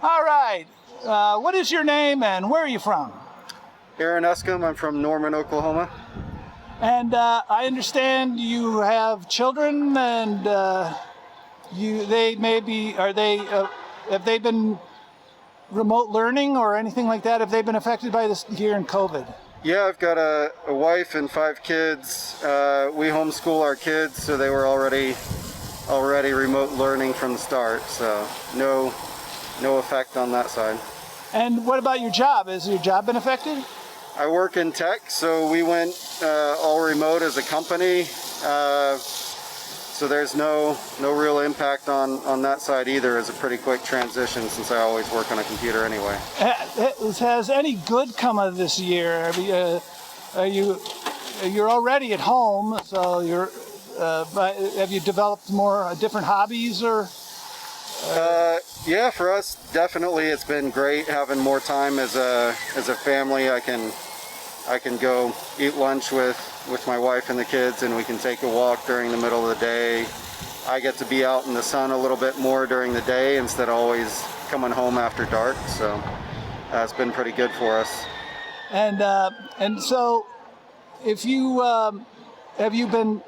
All right. What is your name and where are you from? Aaron Eskam. I'm from Norman, Oklahoma. And I understand you have children, and have they been remote learning or anything like that? Have they been affected by this year in COVID? Yeah, I've got a wife and 5 kids. We homeschool our kids, so they were already remote learning from the start. So no effect on that side. And what about your job? Has your job been affected? I work in tech, so we went all remote as a company. So there's no real impact on that side either. It's a pretty quick transition since I always work on a computer anyway. Has any good come of this year? You're already at home, so but have you developed more different hobbies or? Yeah, for us, definitely it's been great having more time as a family. I can go eat lunch with my wife and the kids, and we can take a walk during the middle of the day. I get to be out in the sun a little bit more during the day instead of always coming home after dark, so that's been pretty good for us. And so, if you have you been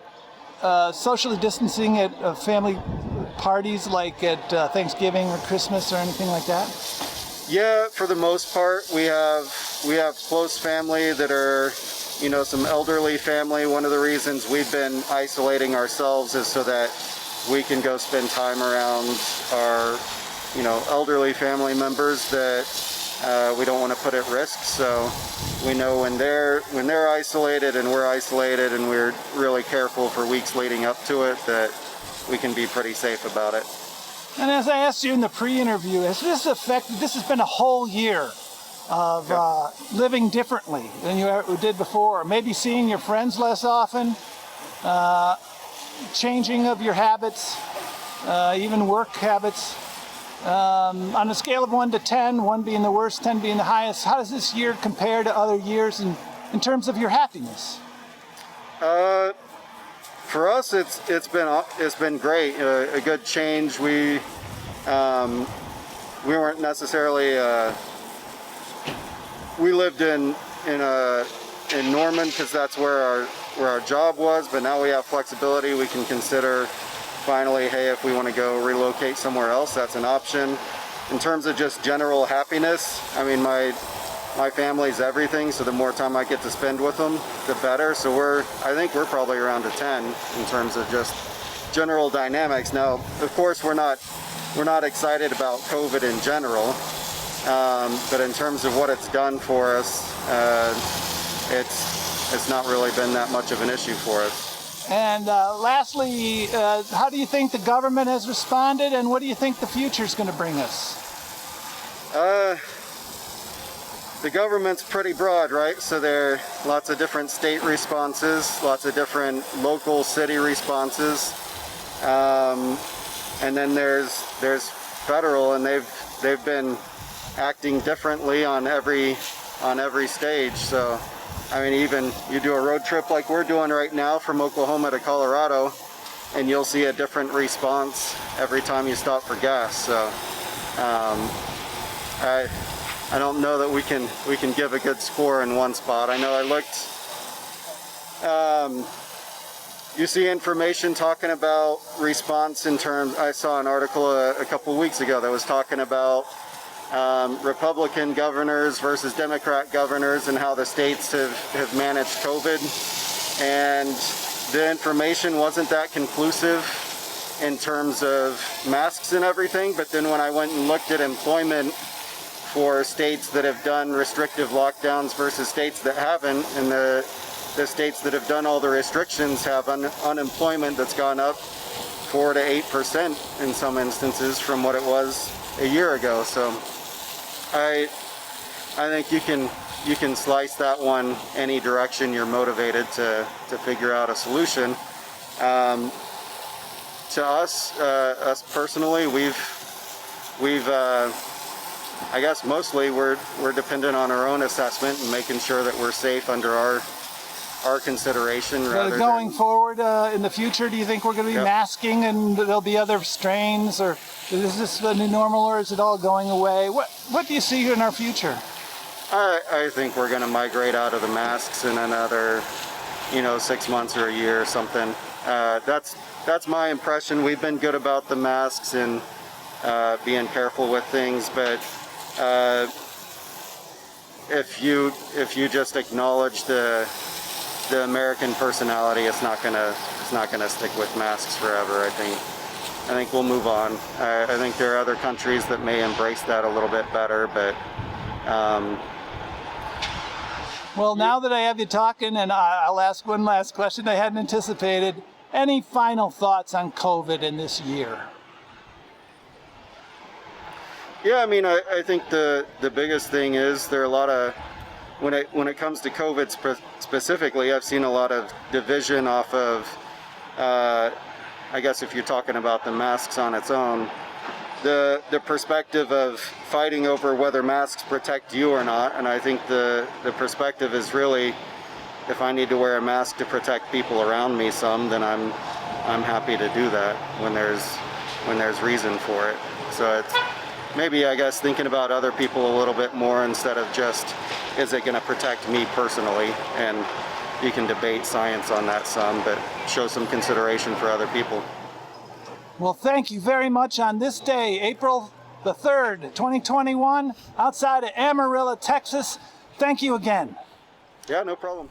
socially distancing at family parties, like at Thanksgiving or Christmas or anything like that? Yeah, for the most part, we have close family that are, some elderly family. One of the reasons we've been isolating ourselves is so that we can go spend time around our, elderly family members that we don't want to put at risk. So we know when they're isolated and we're isolated, and we're really careful for weeks leading up to it, that we can be pretty safe about it. And as I asked you in the pre-interview, this has been a whole year of living differently than you ever did before. Maybe seeing your friends less often, changing of your habits, even work habits. On a scale of 1 to 10, 1 being the worst, 10 being the highest, how does this year compare to other years in terms of your happiness? For us, it's been great. A good change. We weren't necessarily. We lived in Norman because that's where our job was. But now we have flexibility. We can consider finally, hey, if we want to go relocate somewhere else, that's an option. In terms of just general happiness, I mean, my family's everything, so the more time I get to spend with them, the better. So I think we're probably around a 10 in terms of just general dynamics. Now, of course, we're not excited about COVID in general, but in terms of what it's done for us, it's not really been that much of an issue for us. And lastly, how do you think the government has responded, and what do you think the future is going to bring us? The government's pretty broad, right? So there are lots of different state responses, lots of different local city responses, and then there's federal, and they've been acting differently on every stage. So, I mean, even you do a road trip like we're doing right now from Oklahoma to Colorado, and you'll see a different response every time you stop for gas. So, I don't know that we can give a good score in one spot. I know I looked, you see information talking about response in terms, I saw an article a couple weeks ago that was talking about Republican governors versus Democrat governors and how the states have managed COVID. And the information wasn't that conclusive in terms of masks and everything, but then when I went and looked at employment for states that have done restrictive lockdowns versus states that haven't, and the states that have done all the restrictions have unemployment that's gone up 4 to 8% in some instances from what it was a year ago. So I think you can slice that one any direction you're motivated to figure out a solution. To us personally, we've I guess mostly we're dependent on our own assessment and making sure that we're safe under our consideration rather But going than, forward in the future, do you think we're going to be Yep. masking and there'll be other strains, or is this the new normal, or is it all going away? What do you see in our future? I think we're going to migrate out of the masks in another, 6 months or a year or something. That's my impression. We've been good about the masks and being careful with things, but if you just acknowledge the American personality, it's not gonna stick with masks forever. I think we'll move on. I think there are other countries that may embrace that a little bit better, but. Well, now that I have you talking, and I'll ask one last question I hadn't anticipated. Any final thoughts on COVID in this year? Yeah, I mean, I think the biggest thing is there are a lot of, when it comes to COVID specifically, I've seen a lot of division off of, I guess if you're talking about the masks on its own, the perspective of fighting over whether masks protect you or not. And I think the perspective is really, if I need to wear a mask to protect people around me some, then I'm happy to do that when there's reason for it. So it's maybe, I guess, thinking about other people a little bit more instead of just, is it going to protect me personally? And you can debate science on that some, but show some consideration for other people. Well, thank you very much on this day, April the 3rd, 2021, outside of Amarillo, Texas. Thank you again. Yeah, no problem.